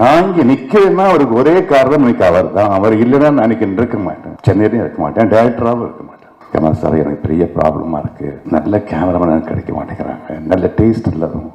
நான் இங்க நிக்கிறேன்னா அவருக்கு ஒரே காரணம் இன்னைக்கு அவர் தான். அவர் இல்லைன்னா நான் இன்னைக்கு இருக்க மாட்டேன், சென்னையிலையும் இருக்க மாட்டேன், டைரக்டராகவும் இருக்க மாட்டேன். கமல் சார் எனக்கு பெரிய ப்ராப்ளமா இருக்கு, நல்ல கேமராமேன் கிடைக்க மாட்டேங்கிறாங்க, நல்ல டேஸ்ட்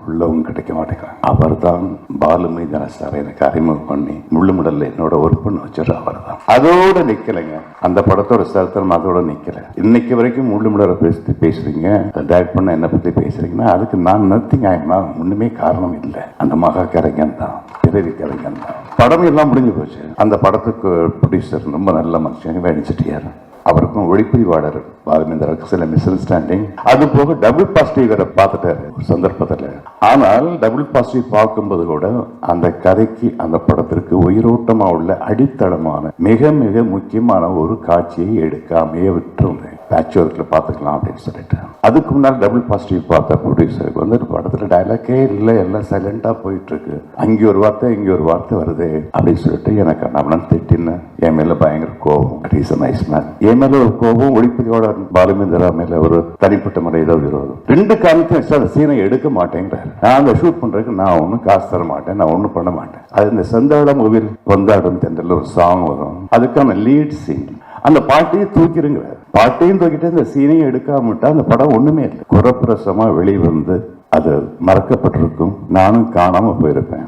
உள்ளவங்க கிடைக்க மாட்டேங்கிறாங்க. அவர் தான் பாலுமேந்திர சார் எனக்கு அறிமுகம் பண்ணி முள்ளுமுடல்ல என்னோட ஒர்க் பண்ண வச்சாரு. அவர் தான் அதோட நிக்கலைங்க, அந்த படத்தோட சரித்திரம் அதோட நிக்கல. இன்னைக்கு வரைக்கும் முள்ளுமுடலை பேசுறீங்க, டைரக்ட் பண்ண என்ன பத்தி பேசுறீங்கன்னா அதுக்கு நான் நத்திங் ஆயினா ஒண்ணுமே காரணம் இல்லை. அந்த மகா கலைஞன் தான், பிறவி கலைஞன் தான். படம் எல்லாம் முடிஞ்சு போச்சு. அந்த படத்துக்கு ப்ரொடியூசர் ரொம்ப நல்ல மனுஷன் வேணிச்சிட்டியார். அவருக்கும் ஒளிப்பதிவாளர் பாலுமேந்திரருக்கு சில மிஸ் அண்டர்ஸ்டாண்டிங், அது போக டபுள் பாசிட்டிவ் பார்த்துட்டாரு ஒரு சந்தர்ப்பத்தில். ஆனால் டபுள் பாசிட்டிவ் பார்க்கும்போது கூட அந்த கதைக்கு அந்த படத்திற்கு உயிரோட்டமா உள்ள அடித்தளமான மிக மிக முக்கியமான ஒரு காட்சியை எடுக்காமையே விட்டுருந்தேன். பேட்ச் ஒர்க்ல பார்த்துக்கலாம் அப்படின்னு சொல்லிட்டு அதுக்கு முன்னாடி டபுள் பாசிட்டிவ் பார்த்த ப்ரொடியூசருக்கு வந்து படத்துல டைலாக்கே இல்லை, எல்லாம் சைலண்டா போயிட்டு இருக்கு, அங்கே ஒரு வார்த்தை இங்கே ஒரு வார்த்தை வருது அப்படின்னு சொல்லிட்டு எனக்கு நம்மளும் திட்டின்னு என் மேல பயங்கர கோபம். Nice man. என் மேல ஒரு கோபம், ஒளிப்பதியோட பாலுமேந்திரா மேல ஒரு தனிப்பட்ட முறை ஏதோ விரோதம். ரெண்டு காரணத்தையும் அந்த சீனை எடுக்க மாட்டேங்கிறாரு. நான் அந்த ஷூட் பண்றதுக்கு நான் ஒன்னும் காசு தர மாட்டேன், நான் ஒன்னும் பண்ண மாட்டேன். அது இந்த செந்தாழ மூவியில் கொந்தாடும் தென்றல் ஒரு சாங் வரும், அதுக்கான லீட் சீன். அந்த பாட்டையும் தூக்கிருங்கிறார். பாட்டையும் தூக்கிட்டு இந்த சீனையும் எடுக்காமட்டா அந்த படம் ஒண்ணுமே இல்லை. குறப்பிரசமா வெளிவந்து அது மறக்கப்பட்டிருக்கும், நானும் காணாம போயிருப்பேன்.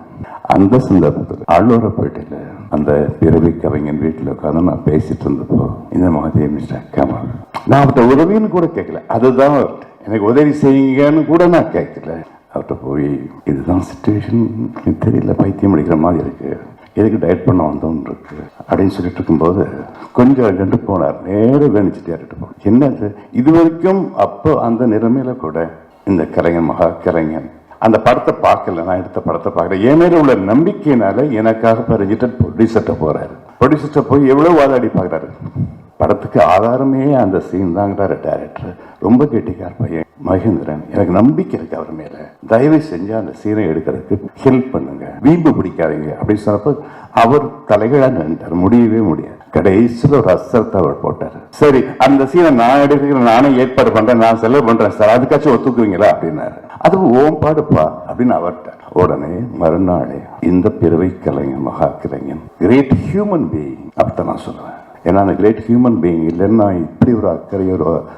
அந்த சந்தர்ப்பத்தில் ஆழ்வாரப்பேட்டையில அந்த பிறவி கவிஞன் வீட்டில் உட்காந்து நான் பேசிட்டு இருந்தப்போ இந்த மாதிரி மிஸ்டர் கமல், நான் அவர்கிட்ட உதவின்னு கூட கேட்கல, அதுதான் எனக்கு உதவி செய்யுங்கன்னு கூட நான் கேட்கல. அவர்கிட்ட போய் இதுதான் சிச்சுவேஷன், தெரியல, பைத்தியம் அடிக்கிற மாதிரி இருக்கு, எதுக்கு டயட் பண்ண வந்தோன்னு இருக்கு அப்படின்னு சொல்லிட்டு இருக்கும்போது கொஞ்சம் ரெண்டு போனார், நேரம் வேணிச்சிட்டு போனார். என்னது இது வரைக்கும் அப்போ அந்த நிலைமையில கூட இந்த கலைஞன் மகா கலைஞன் அந்த படத்தை பார்க்கல, நான் எடுத்த படத்தை பார்க்கல. என் மேல உள்ள நம்பிக்கையினால எனக்காக பரிஞ்சிட்டு ப்ரொடியூசர்ட்ட போறாரு. ப்ரொடியூசர்ட்ட போய் எவ்வளவு வாதாடி பார்க்கறாரு. படத்துக்கு ஆதாரமே அந்த சீன் தாங்கிறாரு டைரக்டர். ரொம்ப கெட்டிக்கார் பையன் மகேந்திரன், எனக்கு நம்பிக்கை இருக்கு அவர் மேல, தயவு செஞ்சு அந்த சீனை எடுக்கிறதுக்கு ஹெல்ப் பண்ணுங்க, வீம்பு பிடிக்காதீங்க அப்படின்னு சொன்னப்போ அவர் தலைகீழா நின்றார். முடியவே முடியாது. கடைசியில் ஒரு அசரத்தை அவர் போட்டார். சரி அந்த சீனை நான் எடுக்கிறேன், நானே ஏற்பாடு பண்றேன், நான் செலவு பண்றேன் சார், அதுக்காச்சும் ஒத்துக்குவீங்களா அப்படின்னாரு. அது ஓம் பாடுப்பா அப்படின்னு அவர்கிட்ட. உடனே மறுநாளே இந்த பிறவி கலைஞன் மகா கலைஞன் கிரேட் ஹியூமன் பீயிங் அப்படி நான் சொல்லுவேன். ஏன்னா அந்த கிரேட் ஹியூமன் பீயிங் இல்லைன்னா இப்படி ஒரு அக்கறை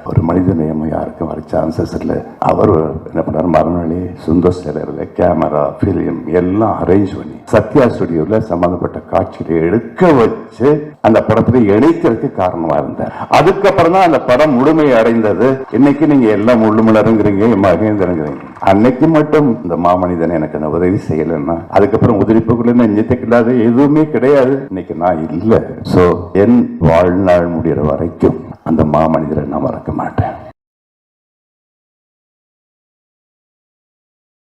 ஒரு மனித நேயமும் யாருக்கும் வர சான்சஸ் இல்லை. அவர் என்ன பண்ணார், மறுநாளே சுந்தர் சேலரில் கேமரா ஃபிலிம் எல்லாம் அரேஞ்ச் பண்ணி சத்யா ஸ்டுடியோவில் சம்பந்தப்பட்ட காட்சியை எடுக்க வச்சு அந்த படத்துல இணைக்கிறதுக்கு காரணமா இருந்தார். அதுக்கப்புறம் தான் அந்த படம் முழுமை அடைந்தது. இன்னைக்கு நீங்க எல்லாம் முள்ளுமலருங்கிறீங்க, மகேந்திரங்கிறீங்க. அன்னைக்கு மட்டும் இந்த மாமனிதன் எனக்கு அந்த உதவி செய்யலைன்னா அதுக்கப்புறம் உதிரிப்புக்குள்ள நெஞ்சத்துக்கு இல்லாத எதுவுமே கிடையாது. இன்னைக்கு நான் இல்லை. சோ என் வாழ்நாள் முடிகிற வரைக்கும் அந்த மாமனிதரை நான் மறக்க மாட்டேன்.